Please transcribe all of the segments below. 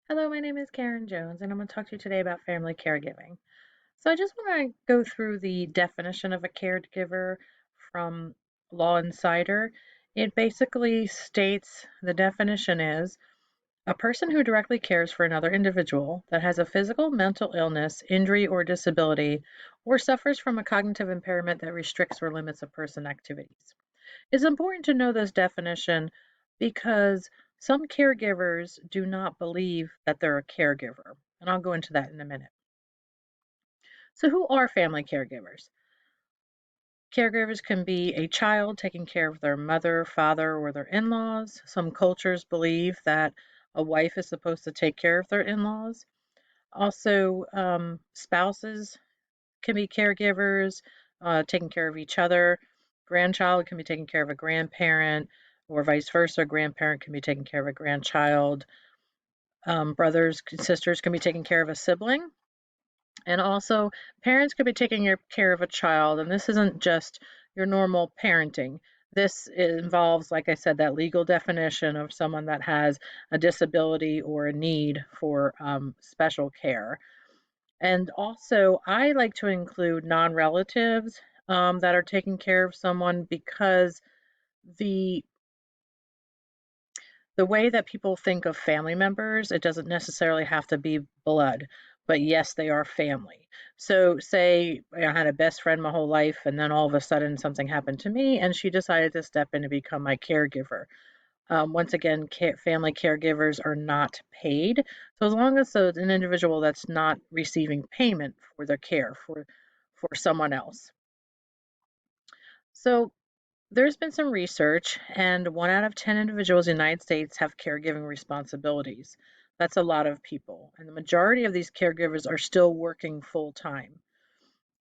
Hello, my name is Karen Jones, and I'm going to talk to you today about family caregiving. So, I just want to go through the definition of a caregiver from Law Insider. It basically states the definition is a person who directly cares for another individual that has a physical, mental illness, injury, or disability, or suffers from a cognitive impairment that restricts or limits a person's activities. It's important to know this definition because some caregivers do not believe that they're a caregiver, and I'll go into that in a minute. So, who are family caregivers? Caregivers can be a child taking care of their mother, father, or their in laws. Some cultures believe that a wife is supposed to take care of their in laws. Also, spouses can be caregivers, taking care of each other. Grandchild can be taking care of a grandparent, or vice versa. A grandparent can be taking care of a grandchild. Brothers, sisters can be taking care of a sibling. And also, parents could be taking care of a child. And this isn't just your normal parenting. This involves, like I said, that legal definition of someone that has a disability or a need for special care. And also, I like to include non-relatives that are taking care of someone because the the way that people think of family members, it doesn't necessarily have to be blood, but yes, they are family. So, say I had a best friend my whole life, and then all of a sudden something happened to me, and she decided to step in and become my caregiver. Once again, family caregivers are not paid. So as long as an individual that's not receiving payment for their care for someone else. So there's been some research, and 1 out of 10 individuals in the United States have caregiving responsibilities. That's a lot of people, and the majority of these caregivers are still working full time.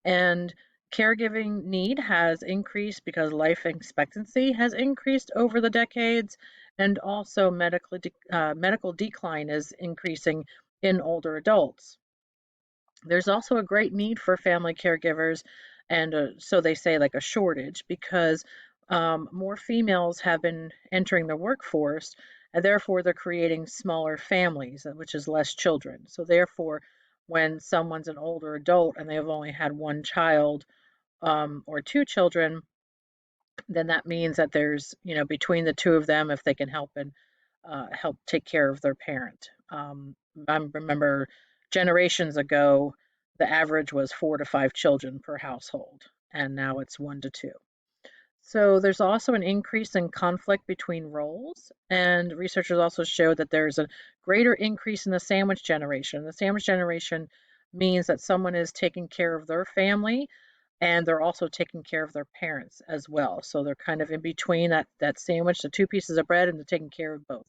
And caregiving need has increased because life expectancy has increased over the decades, and also medical decline is increasing in older adults. There's also a great need for family caregivers, and so they say like a shortage because more females have been entering the workforce, and therefore they're creating smaller families, which is less children. So therefore, when someone's an older adult and they've only had one child or two children, then that means that there's, between the two of them, if they can help take care of their parent. I remember generations ago, the average was 4 to 5 children per household, and now it's 1 to 2. So there's also an increase in conflict between roles, and researchers also show that there's a greater increase in the sandwich generation. The sandwich generation means that someone is taking care of their family and they're also taking care of their parents as well. So they're kind of in between that sandwich, the two pieces of bread, and they're taking care of both.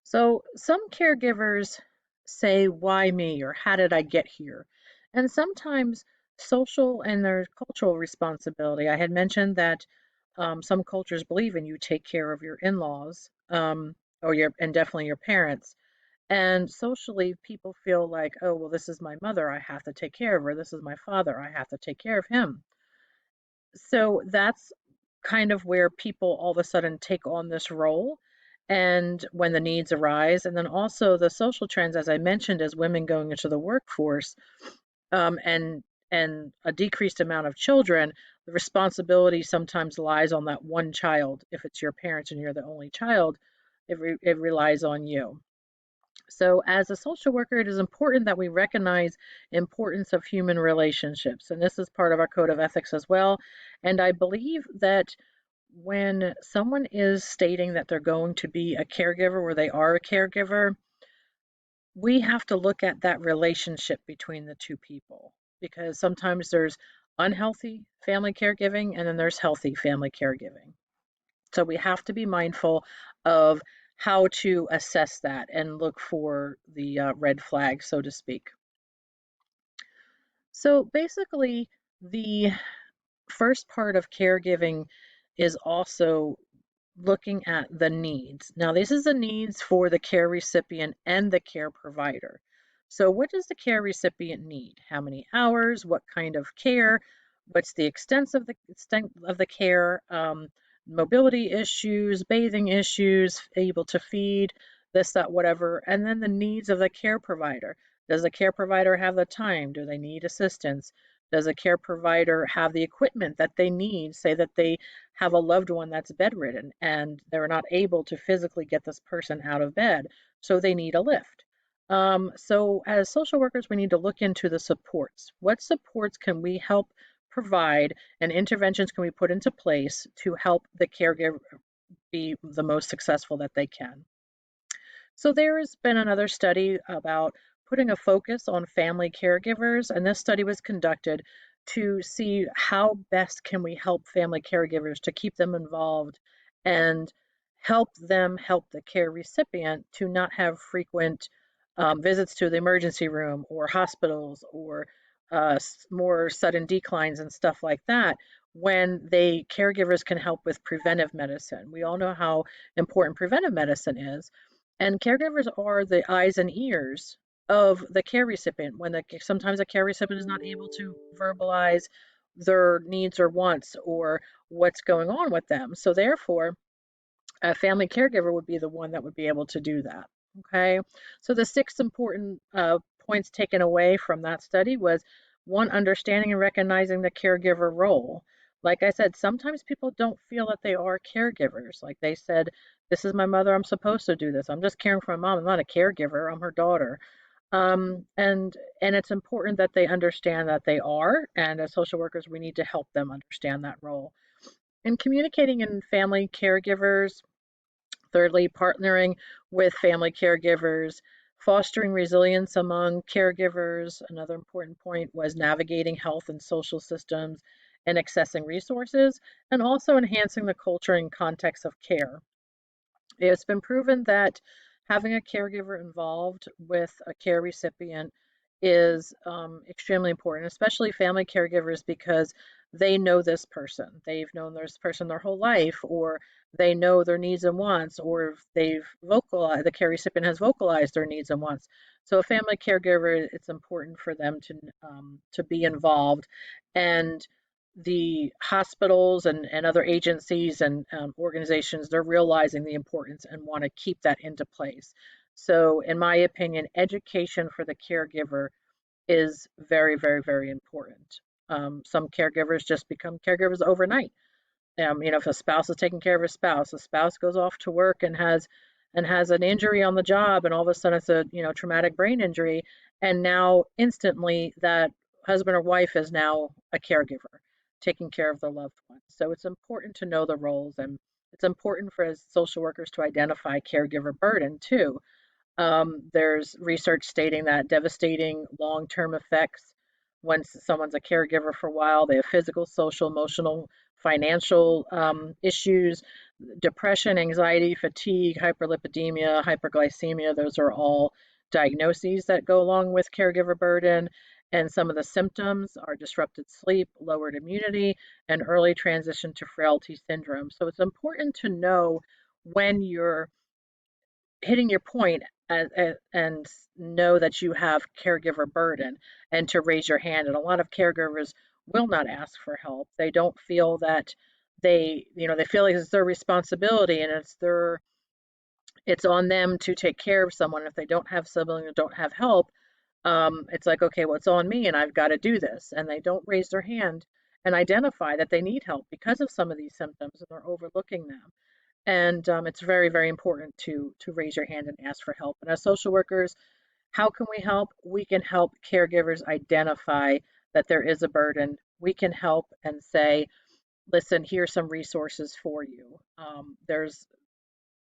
So some caregivers say, why me? Or how did I get here? And sometimes social and their cultural responsibility. I had mentioned that some cultures believe in you take care of your in-laws and definitely your parents. And socially, people feel like, oh, well, this is my mother. I have to take care of her. This is my father. I have to take care of him. So that's kind of where people all of a sudden take on this role and when the needs arise. And then also the social trends, as I mentioned, as women going into the workforce um, and and a decreased amount of children, the responsibility sometimes lies on that one child. If it's your parents and you're the only child, it relies on you. So, as a social worker, it is important that we recognize importance of human relationships, and this is part of our code of ethics as well. And I believe that when someone is stating that they're going to be a caregiver or they are a caregiver, we have to look at that relationship between the two people because sometimes there's unhealthy family caregiving and then there's healthy family caregiving. So we have to be mindful of how to assess that and look for the red flag, so to speak. So basically, the first part of caregiving is also looking at the needs. Now, this is the needs for the care recipient and the care provider. So, what does the care recipient need? How many hours? What kind of care? What's the extent of the care? Mobility issues, bathing issues, able to feed, this, that, whatever, and then the needs of the care provider. Does the care provider have the time? Do they need assistance? Does a care provider have the equipment that they need? Say that they have a loved one that's bedridden and they're not able to physically get this person out of bed, so they need a lift. So as social workers, we need to look into the supports. What supports can we help provide and interventions can we put into place to help the caregiver be the most successful that they can? So there's been another study about putting a focus on family caregivers, and this study was conducted to see how best can we help family caregivers to keep them involved and help them help the care recipient to not have frequent visits to the emergency room or hospitals or more sudden declines and stuff like that when they caregivers can help with preventive medicine. We all know how important preventive medicine is, and caregivers are the eyes and ears of the care recipient when sometimes a care recipient is not able to verbalize their needs or wants or what's going on with them. So therefore, a family caregiver would be the one that would be able to do that. Okay, so the six important points taken away from that study was one, understanding and recognizing the caregiver role. Like I said, sometimes people don't feel that they are caregivers. Like they said, this is my mother, I'm supposed to do this. I'm just caring for my mom. I'm not a caregiver, I'm her daughter. And it's important that they understand that they are, and as social workers, we need to help them understand that role. And communicating in family caregivers. Thirdly, partnering with family caregivers, fostering resilience among caregivers. Another important point was navigating health and social systems and accessing resources, and also enhancing the culture and context of care. It's been proven that having a caregiver involved with a care recipient is extremely important, especially family caregivers, because they know this person. They've known this person their whole life, or they know their needs and wants, or they've vocalized, the care recipient has vocalized their needs and wants. So a family caregiver, it's important for them to be involved, and the hospitals and other agencies and organizations, they're realizing the importance and want to keep that into place. So, in my opinion, education for the caregiver is very, very, very important. Some caregivers just become caregivers overnight. If a spouse is taking care of a spouse goes off to work and has an injury on the job, and all of a sudden it's a traumatic brain injury, and now instantly that husband or wife is now a caregiver, taking care of the loved one. So it's important to know the roles, and it's important for as social workers to identify caregiver burden too. There's research stating that devastating long-term effects when someone's a caregiver for a while. They have physical, social, emotional, financial issues, depression, anxiety, fatigue, hyperlipidemia, hyperglycemia. Those are all diagnoses that go along with caregiver burden. And some of the symptoms are disrupted sleep, lowered immunity, and early transition to frailty syndrome. So it's important to know when you're hitting your point and know that you have caregiver burden and to raise your hand. And a lot of caregivers will not ask for help. They don't feel that they feel like it's their responsibility and it's on them to take care of someone. If they don't have siblings or don't have help, it's like, okay, well, it's on me and I've got to do this. And they don't raise their hand and identify that they need help because of some of these symptoms and they're overlooking them. And it's very, very important to raise your hand and ask for help. And as social workers, how can we help? We can help caregivers identify that there is a burden. We can help and say, listen, here's some resources for you. There's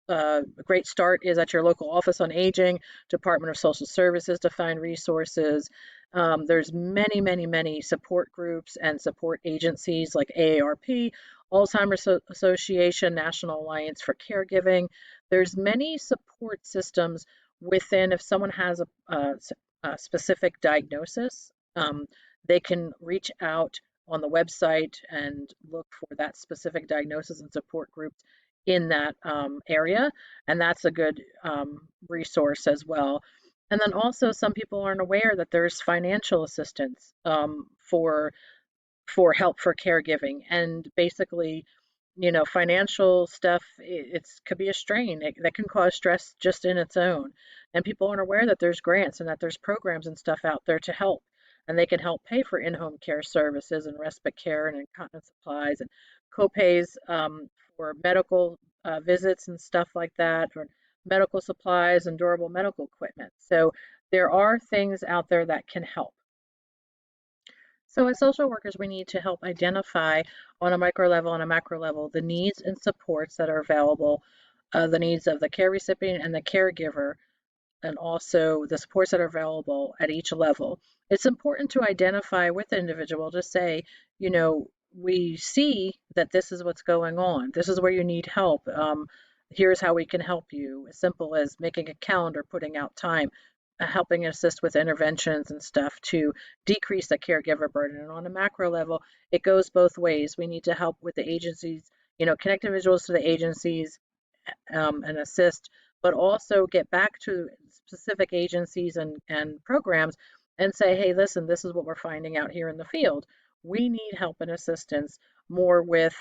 a great start is at your local office on aging, Department of Social Services to find resources. There's many, many, many support groups and support agencies like AARP, Alzheimer's Association, National Alliance for Caregiving. There's many support systems within if someone has a specific diagnosis, they can reach out on the website and look for that specific diagnosis and support group in that area, and that's a good resource as well. And then also, some people aren't aware that there's financial assistance for help for caregiving, and basically financial stuff, it's could be a strain. That can cause stress just in its own. And people aren't aware that there's grants and that there's programs and stuff out there to help. And they can help pay for in-home care services and respite care and incontinence supplies and co-pays for medical visits and stuff like that, or medical supplies and durable medical equipment. So there are things out there that can help. So as social workers, we need to help identify on a micro level and a macro level the needs and supports that are available, the needs of the care recipient and the caregiver, and also the supports that are available at each level. It's important to identify with the individual to say, we see that this is what's going on. This is where you need help. Here's how we can help you. As simple as making a calendar, putting out time, helping assist with interventions and stuff to decrease the caregiver burden. And on a macro level, it goes both ways. We need to help with the agencies, connect individuals to the agencies and assist, but also get back to specific agencies and programs and say, hey, listen, this is what we're finding out here in the field. We need help and assistance more with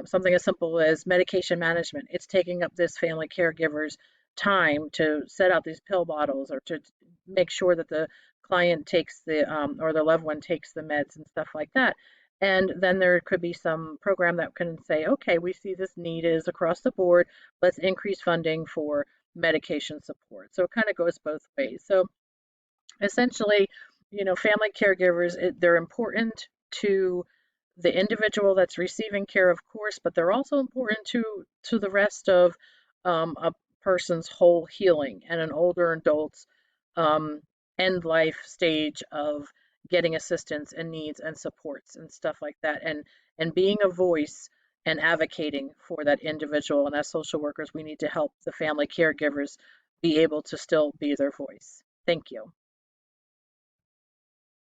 something as simple as medication management. It's taking up this family caregiver's time to set out these pill bottles or to make sure that the client takes or the loved one takes the meds and stuff like that. And then there could be some program that can say, okay, we see this need is across the board. Let's increase funding for medication support. So it kind of goes both ways. So essentially, family caregivers, they're important to the individual that's receiving care, of course, but they're also important to the rest of a person's whole healing and an older adult's um, end life stage of getting assistance and needs and supports and stuff like that, and being a voice and advocating for that individual. And as social workers, we need to help the family caregivers be able to still be their voice. Thank you.